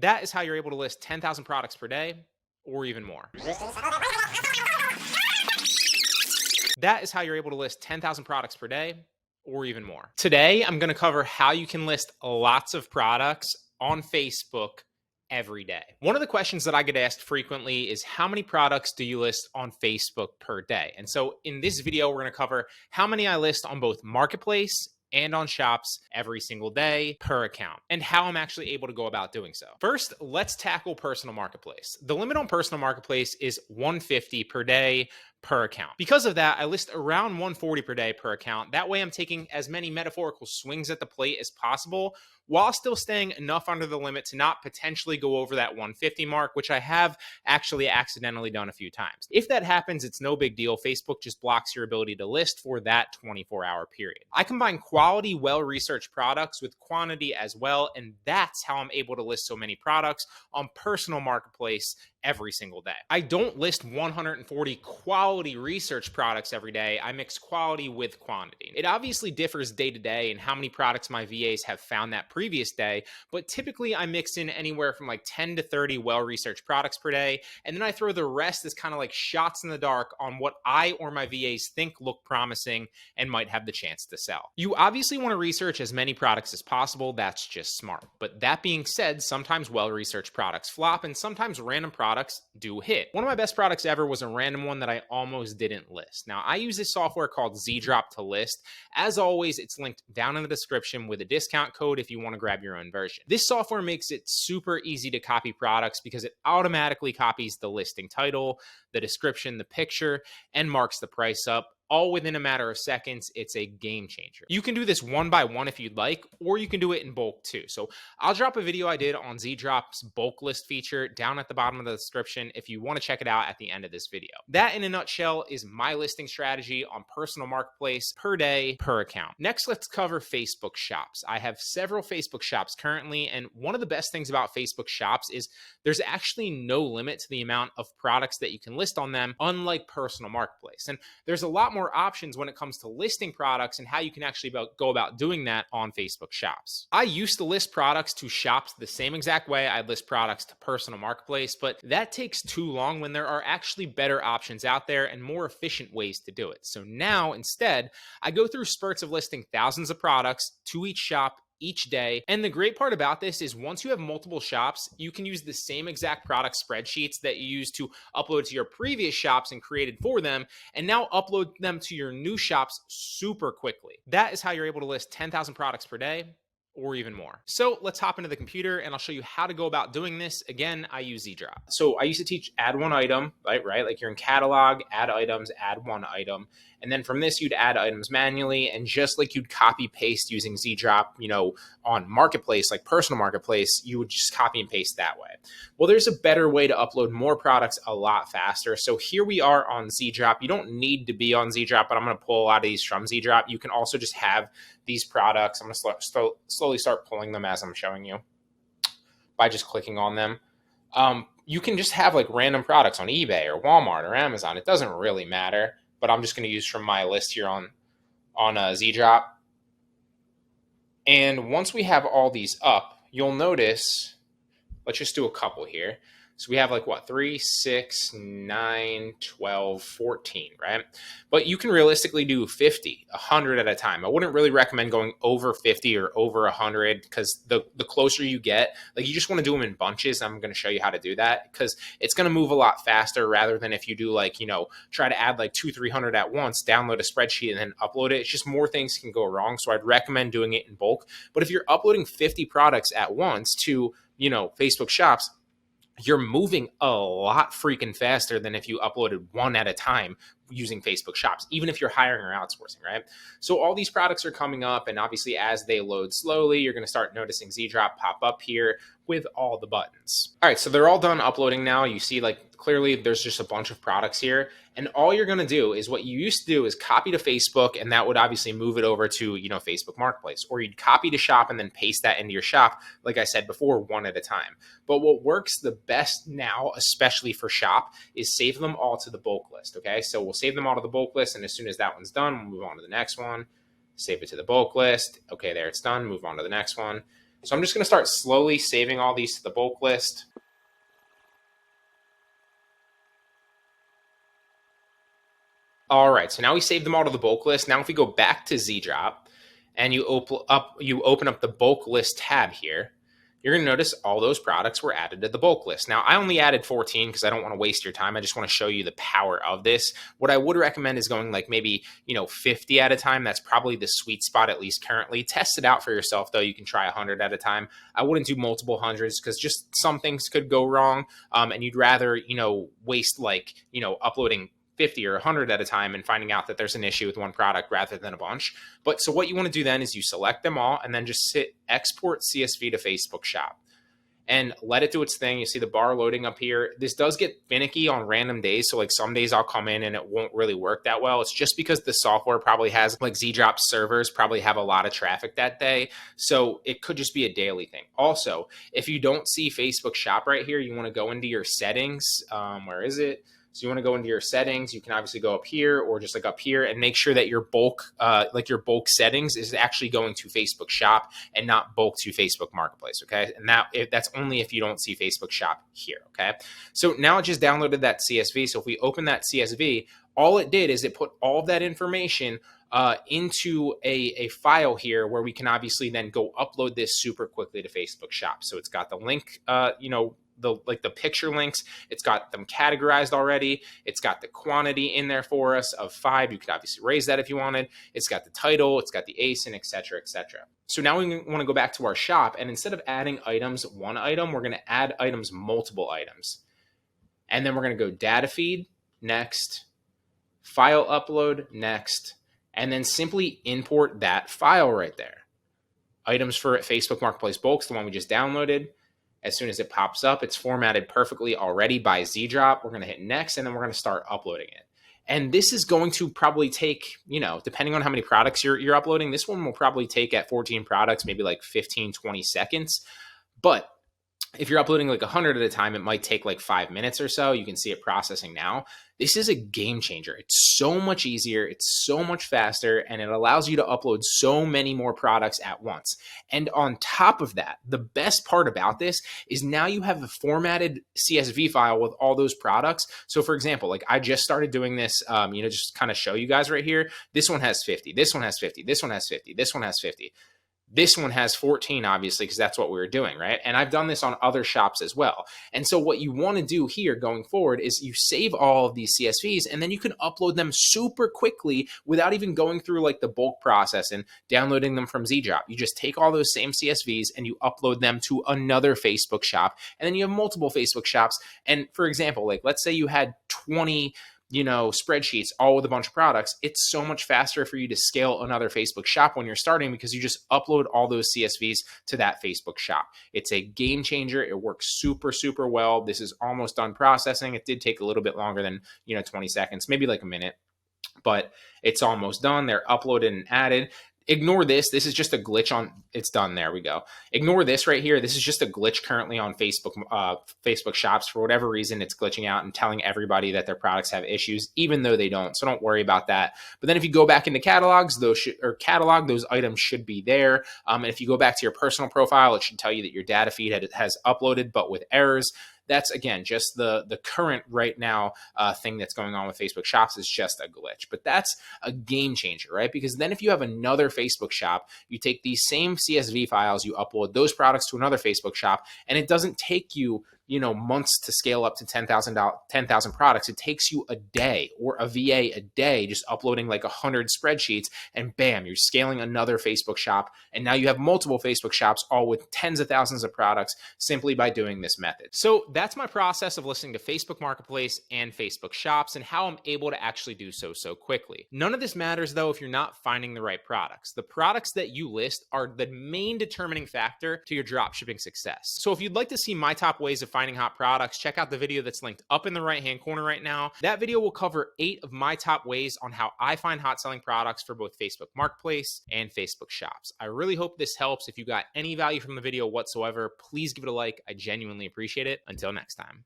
That is how you're able to list 10,000 products per day or even more. That is how you're able to list 10,000 products per day or even more. Today, I'm going to cover how you can list lots of products on Facebook every day. One of the questions that I get asked frequently is how many products do you list on Facebook per day? And so in this video, we're going to cover how many I list on both Marketplace and on shops every single day per account, and how I'm actually able to go about doing so. First, let's tackle personal marketplace. The limit on personal marketplace is 150 per day per account. Because of that, I list around 140 per day per account. That way I'm taking as many metaphorical swings at the plate as possible while still staying enough under the limit to not potentially go over that 150 mark, which I have actually accidentally done a few times. If that happens, it's no big deal. Facebook just blocks your ability to list for that 24-hour period. I combine quality, well-researched products with quantity as well, and that's how I'm able to list so many products on personal marketplace every single day. I don't list 140 quality research products every day. I mix quality with quantity. It obviously differs day to day in how many products my VAs have found that previous day, but typically I mix in anywhere from like 10 to 30 well-researched products per day, and then I throw the rest as kind of like shots in the dark on what I or my VAs think look promising and might have the chance to sell. You obviously want to research as many products as possible. That's just smart. But that being said, sometimes well-researched products flop and sometimes random products do hit. One of my best products ever was a random one that I almost didn't list. Now, I use this software called ZDrop to list. As always, it's linked down in the description with a discount code if you want to grab your own version. This software makes it super easy to copy products because it automatically copies the listing title, the description, the picture, and marks the price up, all within a matter of seconds. It's a game changer. You can do this one by one if you'd like, or you can do it in bulk too. So I'll drop a video I did on ZDrop's bulk list feature down at the bottom of the description if you want to check it out at the end of this video. That in a nutshell is my listing strategy on personal marketplace per day, per account. Next, let's cover Facebook shops. I have several Facebook shops currently, and one of the best things about Facebook shops is there's actually no limit to the amount of products that you can list on them, unlike personal marketplace. And there's a lot more options when it comes to listing products and how you can actually go about doing that on Facebook shops. I used to list products to shops the same exact way I'd list products to personal marketplace, but that takes too long when there are actually better options out there and more efficient ways to do it. So now instead, I go through spurts of listing thousands of products to each shop each day. And the great part about this is once you have multiple shops, you can use the same exact product spreadsheets that you used to upload to your previous shops and created for them, and now upload them to your new shops super quickly. That is how you're able to list 10,000 products per day or even more. So let's hop into the computer and I'll show you how to go about doing this. Again, I use ZDrop. So I used to teach add one item, right? Like you're in catalog, add items, add one item. And then from this, you'd add items manually. And just like you'd copy paste using ZDrop, on marketplace, like personal marketplace, you would just copy and paste that way. Well, there's a better way to upload more products a lot faster. So here we are on ZDrop. You don't need to be on ZDrop, but I'm going to pull a lot of these from ZDrop. You can also just have these products. I'm going to slowly start pulling them as I'm showing you by just clicking on them. You can just have like random products on eBay or Walmart or Amazon. It doesn't really matter, but I'm just going to use from my list here on ZDrop. And once we have all these up, you'll notice, let's just do a couple here. So we have like what, 3, 6, 9, 12, 14, right? But you can realistically do 50, 100 at a time. I wouldn't really recommend going over 50 or over 100 because the closer you get, like you just want to do them in bunches. I'm going to show you how to do that because it's going to move a lot faster rather than if you do like, try to add like 200, 300 at once, download a spreadsheet and then upload it. It's just more things can go wrong. So I'd recommend doing it in bulk. But if you're uploading 50 products at once to, Facebook shops, you're moving a lot freaking faster than if you uploaded one at a time using Facebook shops, even if you're hiring or outsourcing, right? So all these products are coming up, and obviously as they load slowly, you're going to start noticing ZDrop pop up here with all the buttons. All right, so they're all done uploading now. You see like clearly there's just a bunch of products here, and all you're going to do is what you used to do is copy to Facebook, and that would obviously move it over to, Facebook Marketplace, or you'd copy to shop and then paste that into your shop, like I said before, one at a time. But what works the best now, especially for shop, is save them all to the bulk list, okay? So we'll save them all to the bulk list, and as soon as that one's done, we'll move on to the next one, save it to the bulk list. Okay, there it's done, move on to the next one. So I'm just going to start slowly saving all these to the bulk list. All right, so now we saved them all to the bulk list. Now if we go back to ZDrop and you open up the bulk list tab here, you're going to notice all those products were added to the bulk list. Now, I only added 14 because I don't want to waste your time. I just want to show you the power of this. What I would recommend is going like maybe, 50 at a time. That's probably the sweet spot, at least currently. Test it out for yourself, though. You can try 100 at a time. I wouldn't do multiple hundreds because just some things could go wrong. And you'd rather, waste uploading 50 or 100 at a time and finding out that there's an issue with one product rather than a bunch. But so what you want to do then is you select them all and then just hit export CSV to Facebook Shop and let it do its thing. You see the bar loading up here. This does get finicky on random days. So like some days I'll come in and it won't really work that well. It's just because the software probably has like ZDrop servers probably have a lot of traffic that day. So it could just be a daily thing. Also, if you don't see Facebook Shop right here, you want to go into your settings. Where is it? So you want to go into your settings. You can obviously go up here or just like up here and make sure that your bulk, your bulk settings is actually going to Facebook Shop and not bulk to Facebook Marketplace. Okay. And that's only if you don't see Facebook Shop here. Okay. So now it just downloaded that CSV. So if we open that CSV, all it did is it put all of that information into a file here where we can obviously then go upload this super quickly to Facebook Shop. So it's got the link, the picture links. It's got them categorized already. It's got the quantity in there for us of 5. You could obviously raise that if you wanted. It's got the title. It's got the ASIN, et cetera, et cetera. So now we want to go back to our shop, and instead of adding items, one item, we're going to add items, multiple items. And then we're going to go data feed, next, file upload, next, and then simply import that file right there. Items for Facebook Marketplace Bulks, the one we just downloaded. As soon as it pops up, it's formatted perfectly already by ZDrop. We're going to hit next, and then we're going to start uploading it. And this is going to probably take, depending on how many products you're uploading, this one will probably take at 14 products, maybe like 15, 20 seconds. But if you're uploading like 100 at a time, it might take like 5 minutes or so. You can see it processing now. This is a game changer. It's so much easier. It's so much faster, and it allows you to upload so many more products at once. And on top of that, the best part about this is now you have a formatted CSV file with all those products. So for example, like I just started doing this, just kind of show you guys right here. This one has 50. This one has 50. This one has 50. This one has 50. This one has 14, obviously, because that's what we were doing, right? And I've done this on other shops as well. And so what you want to do here going forward is you save all of these CSVs, and then you can upload them super quickly without even going through like the bulk process and downloading them from ZDrop. You just take all those same CSVs and you upload them to another Facebook shop, and then you have multiple Facebook shops. And for example, like let's say you had 20 spreadsheets, all with a bunch of products. It's so much faster for you to scale another Facebook shop when you're starting because you just upload all those CSVs to that Facebook shop. It's a game changer. It works super, super well. This is almost done processing. It did take a little bit longer than, 20 seconds, maybe like a minute, but it's almost done. They're uploaded and added. Ignore this. This is just a glitch on, it's done. There we go. Ignore this right here. This is just a glitch currently on Facebook shops. For whatever reason, it's glitching out and telling everybody that their products have issues, even though they don't. So don't worry about that. But then if you go back into catalogs, those items should be there. And if you go back to your personal profile, it should tell you that your data feed has uploaded, but with errors. That's, again, just the current right now thing that's going on with Facebook shops is just a glitch. But that's a game changer, right? Because then if you have another Facebook shop, you take these same CSV files, you upload those products to another Facebook shop, and it doesn't take you months to scale up to 10,000 products. It takes you a day or a VA a day, just uploading like 100 spreadsheets, and bam, you're scaling another Facebook shop. And now you have multiple Facebook shops, all with tens of thousands of products, simply by doing this method. So that's my process of listening to Facebook Marketplace and Facebook shops and how I'm able to actually do so quickly. None of this matters though if you're not finding the right products. The products that you list are the main determining factor to your dropshipping success. So if you'd like to see my top ways of finding hot products, check out the video that's linked up in the right hand corner right now. That video will cover 8 of my top ways on how I find hot selling products for both Facebook Marketplace and Facebook shops. I really hope this helps. If you got any value from the video whatsoever, please give it a like. I genuinely appreciate it. Until next time.